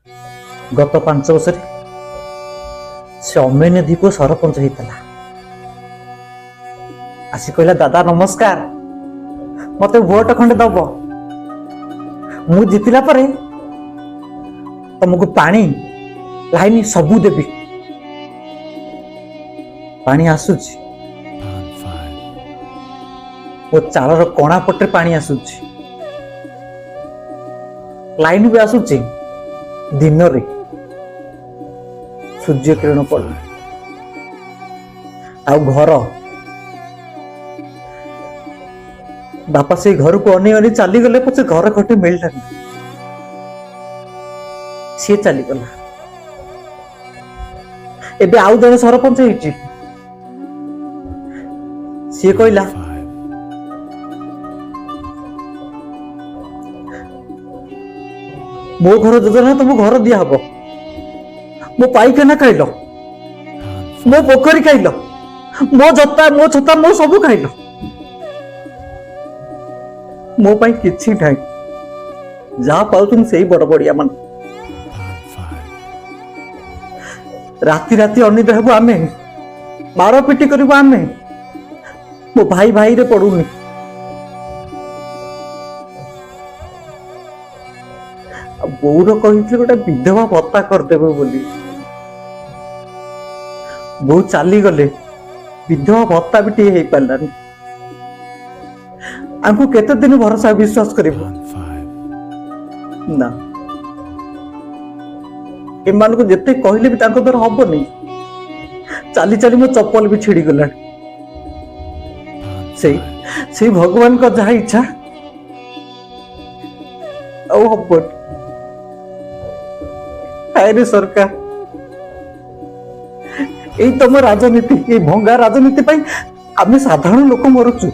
गत 5 वर्ष से अमेय निधि को सरपंच होता आसी कहला दादा नमस्कार मत भोट खंडे दब मु जितला परे तुमको पानी लाइन सबू देवी पानी आसुची वो चालर कणा पटे पानी आसुची लाइन भी आसुची दिन रे सूर्य किरण पड़ आ घर बापा से घर को अने अने चली गले पछे घर खटे मिलता सी चली गला एबे आउ जने सरपंच होइची सी कहला मो घर योजना तुम घर दिया हबो मो पाइखाना खाइल मो पोखरी खाइल मो जता मो छता मो सब खाइल मो पाई किछि नाही जा पाउ तुम सेही बड़ बड़िया मन राति राति अनिद हेबो आमे मारो पिटी करबो आमे मो भाई भाई रे पडुनी बौर कही गोटे विधवा भत्ता करदेवे बोली बो चली गले विधवा भत्ता भी टे पारानी आमको केते दिन भरोसा विश्वास करिब ना एमान को जेते कहले भी तांको द्वारा हबो नहीं चाली चाली मो चप्पल भी छिड़ी गला से भगवान को जहा इच्छा औ हबो आरे सरकार यही तुम राजनीति ये भंगा राजनीति आम साधारण लोक मरुचु